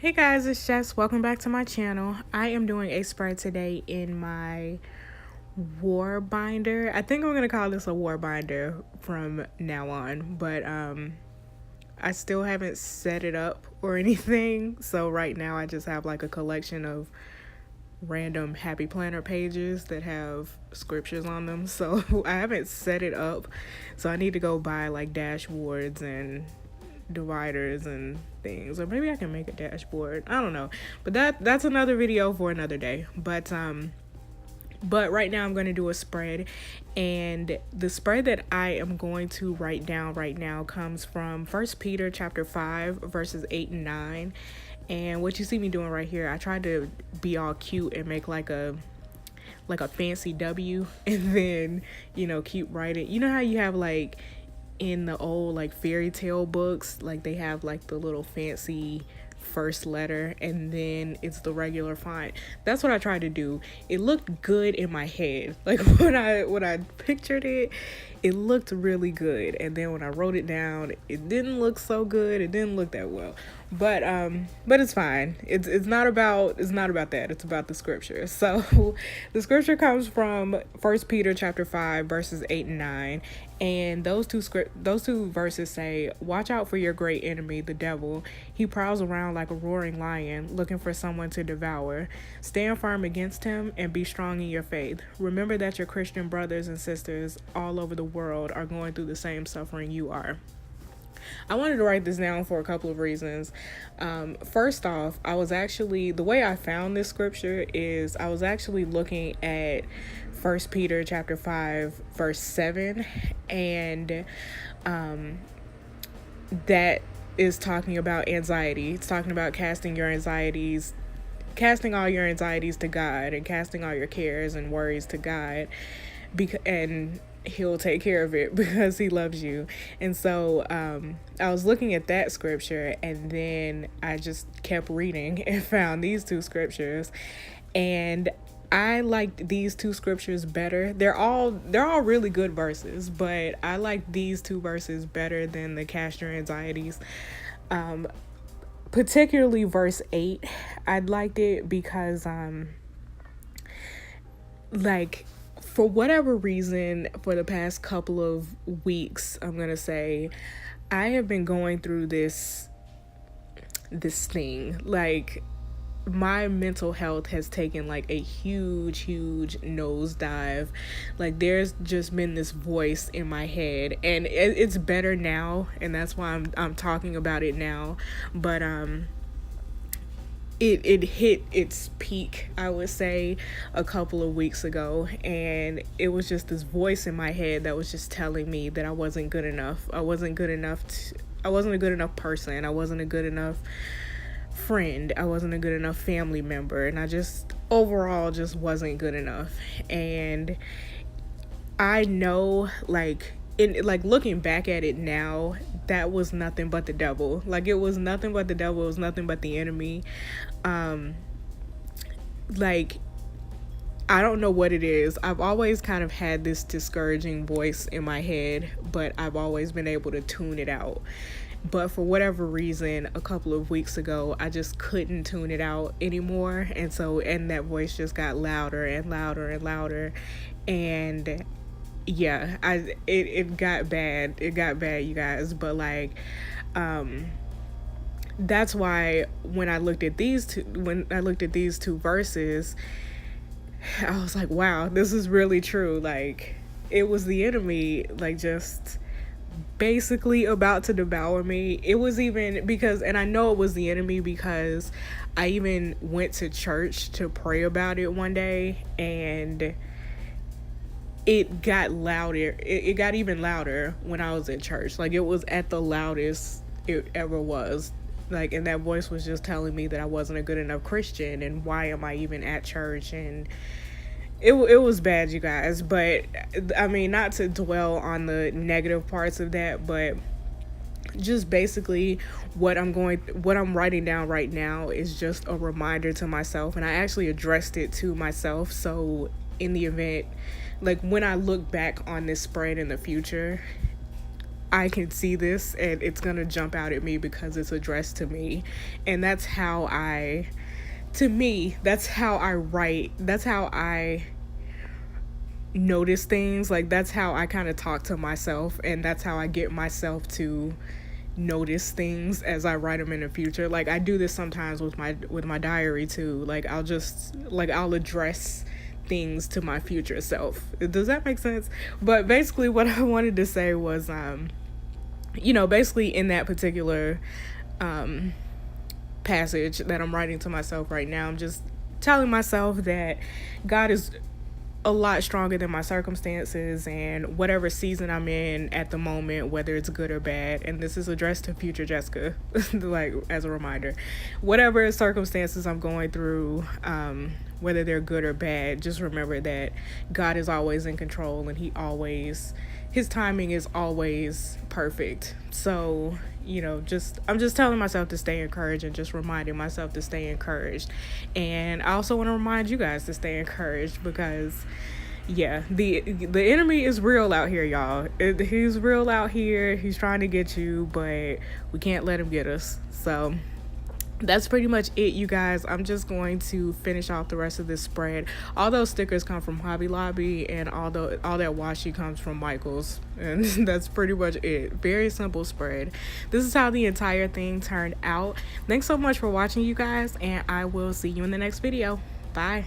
Hey guys, it's Jess. Welcome back to my channel. I am doing a spread today in my war binder. I think I'm gonna call this a war binder from now on, but I still haven't set it up or anything. So right now I just have like a collection of random happy planner pages that have scriptures on them. So I haven't set it up. So I need to go buy like dashboards and dividers and things, or maybe I can make a dashboard. I don't know, but that's another video for another day. But right now I'm going to do a spread, and the spread that I am going to write down right now comes from 1 Peter chapter 5 verses 8 and 9. And what you see me doing right here, I tried to be all cute and make like a fancy W, and then keep writing. You know how you have like in the old like fairy tale books, like they have like the little fancy first letter and then it's the regular font. That's what I tried to do. It looked good in my head. Like when I pictured it, it looked really good, and then when I wrote it down, it didn't look so good. It didn't look that well. But it's fine. It's not about that. It's about the scripture. So the scripture comes from 1 Peter chapter 5 verses 8 and 9, and those two verses say, "Watch out for your great enemy, the devil. He prowls around like a roaring lion, looking for someone to devour. Stand firm against him and be strong in your faith. Remember that your Christian brothers and sisters all over the world are going through the same suffering you are." I wanted to write this down for a couple of reasons. First off, the way I found this scripture is I was actually looking at 1 Peter chapter 5 verse 7, and that is talking about anxiety. It's talking about casting all your anxieties to God, and casting all your cares and worries to God, and he'll take care of it because he loves you. And so I was looking at that scripture, and then I just kept reading and found these two scriptures, and I liked these two scriptures better. They're all really good verses, but I like these two verses better than the cast your anxieties. Particularly verse 8. I liked it because for whatever reason, for the past couple of weeks, I'm gonna say, I have been going through this thing. Like, my mental health has taken like a huge nosedive. Like, there's just been this voice in my head, and it's better now, and that's why I'm talking about it now. But it hit its peak, I would say, a couple of weeks ago, and it was just this voice in my head that was just telling me that I wasn't good enough. I wasn't a good enough person. I wasn't a good enough friend. I wasn't a good enough family member, and I just overall just wasn't good enough. And I know, looking back at it now, that was nothing but the devil. Like, it was nothing but the devil. It was nothing but the enemy. I don't know what it is. I've always kind of had this discouraging voice in my head, but I've always been able to tune it out. But for whatever reason, a couple of weeks ago, I just couldn't tune it out anymore. And that voice just got louder and louder and louder. And yeah, it got bad. It got bad, you guys. But that's why when I looked at these two verses, I was like, wow, this is really true. Like, it was the enemy, like, just basically about to devour me. It was even because, and I know it was the enemy because I even went to church to pray about it one day, and it got louder. It got even louder when I was at church. Like, it was at the loudest it ever was. Like, and that voice was just telling me that I wasn't a good enough Christian, and why am I even at church? And it was bad, you guys. But I mean, not to dwell on the negative parts of that, but just basically what I'm writing down right now is just a reminder to myself, and I actually addressed it to myself. So in the event, like, when I look back on this spread in the future, I can see this and it's gonna jump out at me because it's addressed to me. And that's how I, to me, that's how I write. That's how I notice things. Like, that's how I kind of talk to myself, and that's how I get myself to notice things as I write them in the future. Like, I do this sometimes with my diary too. Like, I'll address things to my future self. Does that make sense? But basically what I wanted to say was basically in that particular passage that I'm writing to myself right now, I'm just telling myself that God is a lot stronger than my circumstances and whatever season I'm in at the moment, whether it's good or bad. And this is addressed to future Jessica, like, as a reminder, whatever circumstances I'm going through, whether they're good or bad, just remember that God is always in control, and his timing is always perfect. So, I'm just telling myself to stay encouraged and just reminding myself to stay encouraged. And I also want to remind you guys to stay encouraged because, yeah, the enemy is real out here, y'all. He's real out here. He's trying to get you, but we can't let him get us. So that's pretty much it, you guys. I'm just going to finish off the rest of this spread. All those stickers come from Hobby Lobby, and all that washi comes from Michael's, and that's pretty much it. Very simple spread. This is how the entire thing turned out. Thanks so much for watching, you guys, and I will see you in the next video. Bye.